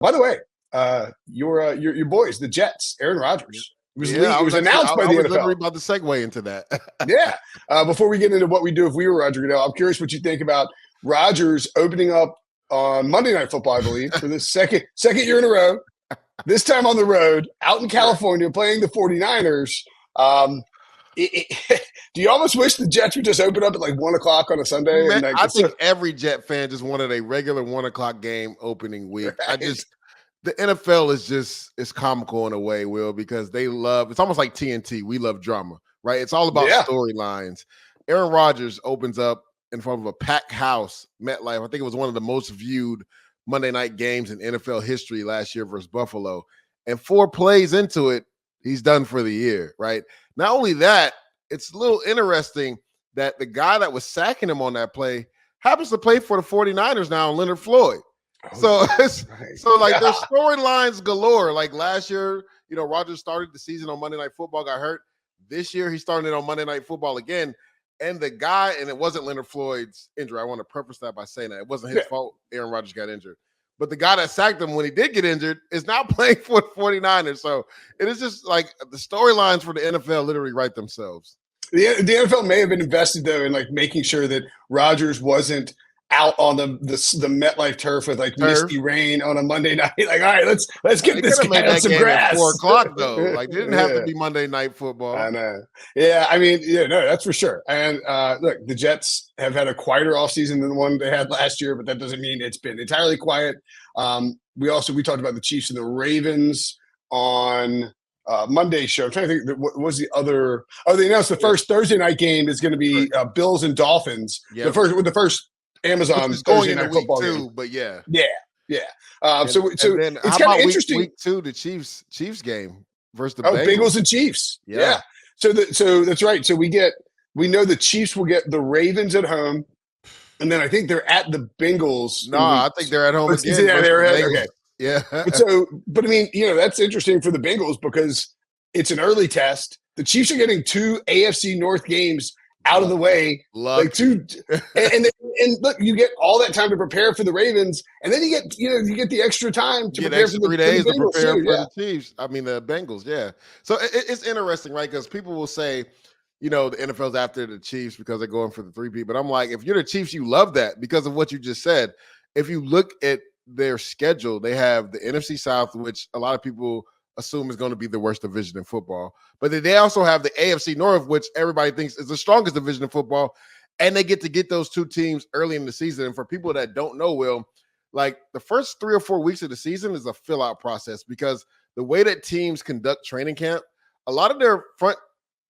By the way, your boys, the Jets, Aaron Rodgers, I was announced by the NFL. Literally about to segue into that. Yeah. Before we get into what we do if we were Roger Goodell, I'm curious what you think about Rodgers opening up on Monday Night Football, I believe, for the second year in a row. This time on the road, out in California, playing the 49ers. Do you almost wish the Jets would just open up at like 1 o'clock on a Sunday? Man, I think every Jet fan just wanted a regular 1 o'clock game opening week. Right. The NFL is comical in a way, Will, because it's almost like TNT. We love drama, right? It's all about storylines. Aaron Rodgers opens up in front of a packed house, MetLife. I think it was one of the most viewed Monday night games in NFL history last year versus Buffalo. And 4 plays into it, he's done for the year, right? Not only that, it's a little interesting that the guy that was sacking him on that play happens to play for the 49ers now, Leonard Floyd. There's storylines galore. Like last year, Rodgers started the season on Monday Night Football, got hurt. This year, he started on Monday Night Football again. And the guy, and it wasn't Leonard Floyd's injury. I want to preface that by saying that. It wasn't his fault Aaron Rodgers got injured. But the guy that sacked him when he did get injured is now playing for the 49ers. So it is just like the storylines for the NFL literally write themselves. The NFL may have been invested, though, in like making sure that Rodgers wasn't out on the MetLife turf with like misty rain on a Monday night. Like, all right, let's get this guy on some grass. At 4 o'clock though. Like, it didn't have to be Monday Night Football. I know. Yeah, I mean, no, that's for sure. And look, the Jets have had a quieter offseason than the one they had last year, but that doesn't mean it's been entirely quiet. We talked about the Chiefs and the Ravens on Monday's show. I'm trying to think, what was the other? Oh, they announced the first Thursday night game is going to be Bills and Dolphins. Yep. The first Amazon Thursday Night Football too, game. But yeah. So it's kind of interesting. Week 2, the Chiefs game versus the Bengals. Bengals and Chiefs. Yeah. So that's right. So we know the Chiefs will get the Ravens at home, and then I think they're at the Bengals. No, I think they're at home again. Yeah, they're at okay. Yeah. But I mean, that's interesting for the Bengals because it's an early test. The Chiefs are getting 2 AFC North games out of the way, like 2, and look, you get all that time to prepare for theRavens, and then you get the extra time to prepare for the 3 days to prepare for the Chiefs. I mean the Bengals, yeah. So it's interesting, right? Because people will say, the NFL's after the Chiefs because they're going for the 3-peat. But I'm like, if you're the Chiefs, you love that because of what you just said. If you look at their schedule, they have the NFC South, which a lot of people assume is going to be the worst division in football. But then they also have the AFC North, which everybody thinks is the strongest division in football. And they get those 2 teams early in the season. And for people that don't know, Will, like the first 3 or 4 weeks of the season is a fill-out process because the way that teams conduct training camp, a lot of their front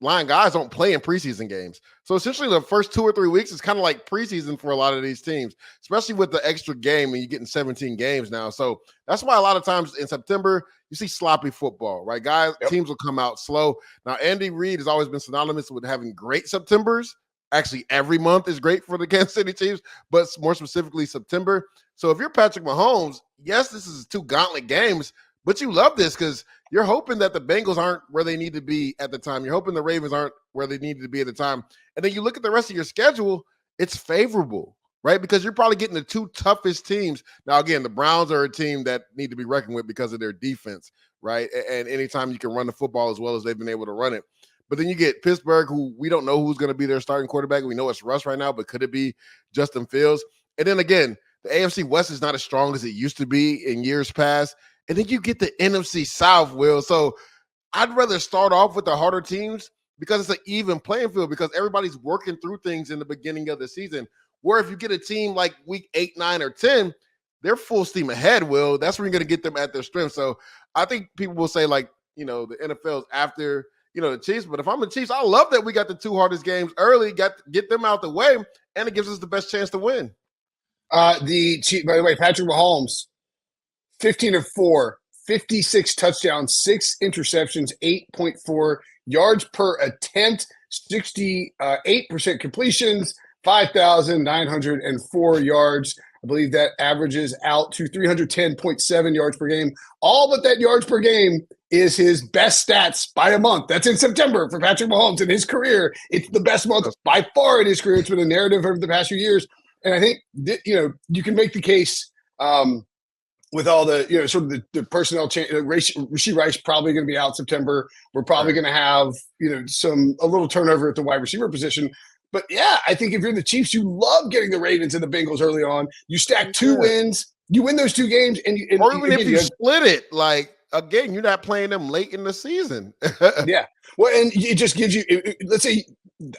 line guys don't play in preseason games. So essentially the first 2 or 3 weeks is kind of like preseason for a lot of these teams, especially with the extra game and you're getting 17 games now. So that's why a lot of times in September, you see sloppy football, right? Teams will come out slow. Now, Andy Reid has always been synonymous with having great Septembers. Actually, every month is great for the Kansas City Chiefs, but more specifically September. So if you're Patrick Mahomes, yes, this is 2 gauntlet games, but you love this because you're hoping that the Bengals aren't where they need to be at the time. You're hoping the Ravens aren't where they needed to be at the time. And then you look at the rest of your schedule, it's favorable, right? Because you're probably getting the 2 toughest teams. Now, again, the Browns are a team that need to be reckoned with because of their defense, right? And anytime you can run the football as well as they've been able to run it. But then you get Pittsburgh, who we don't know who's going to be their starting quarterback. We know it's Russ right now, but could it be Justin Fields? And then again, the AFC West is not as strong as it used to be in years past. And then you get the NFC South, Will. So I'd rather start off with the harder teams because it's an even playing field because everybody's working through things in the beginning of the season. Where if you get a team like week 8, 9, or 10, they're full steam ahead, Will. That's where you're going to get them at their strength. So I think people will say, like, the NFL's after, the Chiefs. But if I'm the Chiefs, I love that we got the 2 hardest games early, get them out the way, and it gives us the best chance to win. By the way, Patrick Mahomes, 15 of 4, 56 touchdowns, 6 interceptions, 8.4 yards per attempt, 68% completions, 5,904 yards. I believe that averages out to 310.7 yards per game. All but that yards per game is his best stats by a month. That's in September for Patrick Mahomes in his career. It's the best month by far in his career. It's been a narrative over the past few years. And I think, you can make the case with all the, sort of the personnel change. Rashee Rice probably going to be out September. We're probably going to have, a little turnover at the wide receiver position. But yeah, I think if you're the Chiefs, you love getting the Ravens and the Bengals early on. You stack 2 wins, you win those 2 games, or even if you split it, like again, you're not playing them late in the season. Yeah, well, and it just gives you. Let's say,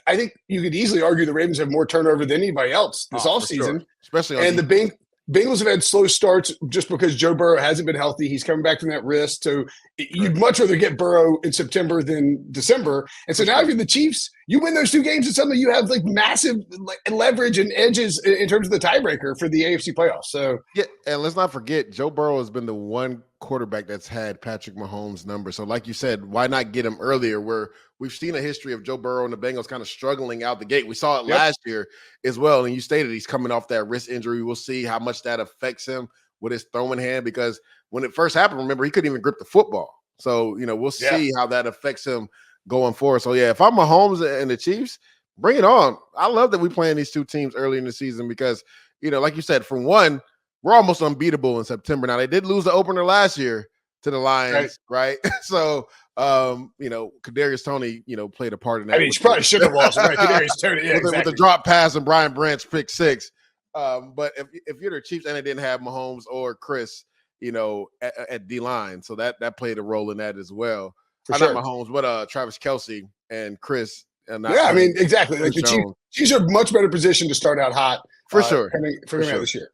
I think you could easily argue the Ravens have more turnover than anybody else this offseason, sure. Especially and the Bengals have had slow starts just because Joe Burrow hasn't been healthy. He's coming back from that wrist. So you'd much rather get Burrow in September than December. And so now if you're the Chiefs, you win those 2 games and suddenly you have like massive leverage and edges in terms of the tiebreaker for the AFC playoffs. So yeah, and let's not forget, Joe Burrow has been the one quarterback that's had Patrick Mahomes' number. So like you said, why not get him earlier, where we've seen a history of Joe Burrow and the Bengals kind of struggling out the gate. We saw it last year as well. And you stated he's coming off that wrist injury. We'll see how much that affects him with his throwing hand, because when it first happened, remember, he couldn't even grip the football. So, we'll see how that affects him going forward. So, yeah, if I'm Mahomes and the Chiefs, bring it on. I love that we're playing these 2 teams early in the season because, like you said, for one, we're almost unbeatable in September. Now, they did lose the opener last year to the Lions, right? So, Kadarius Toney, played a part in that. I mean, he probably should have lost, right? Kadarius Toney, with the drop pass and Brian Branch pick 6. But if you're the Chiefs and they didn't have Mahomes or Chris, at D-line, so that played a role in that as well. Not Mahomes, but Travis Kelce and Chris. And I mean, exactly. Like the Chiefs are much better positioned to start out hot for sure coming out this year.